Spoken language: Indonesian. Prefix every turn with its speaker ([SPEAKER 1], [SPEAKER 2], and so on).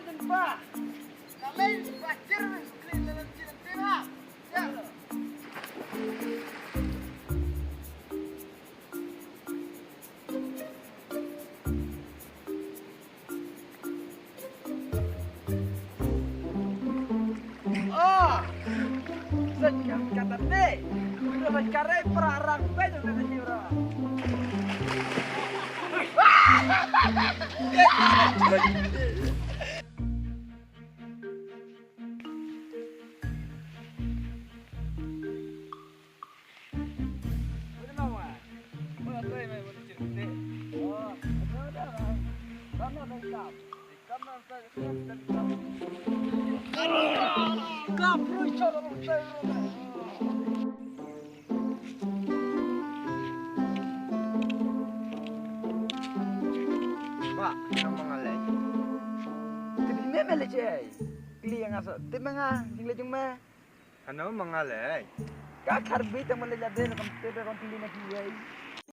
[SPEAKER 1] jumpa. Kami bakir clean dalam tira. Ya. Oh, sekian kata deh. Udah sekarang perarang bejo kata Jura.
[SPEAKER 2] Pak, yang mengalai.
[SPEAKER 1] Tapi ini meleceh. Pilih yang asal. Timangah, tinggal cuma.
[SPEAKER 2] Ano mengalai?
[SPEAKER 1] Kakar bita meleceh deh, kalau pilih nak pilih.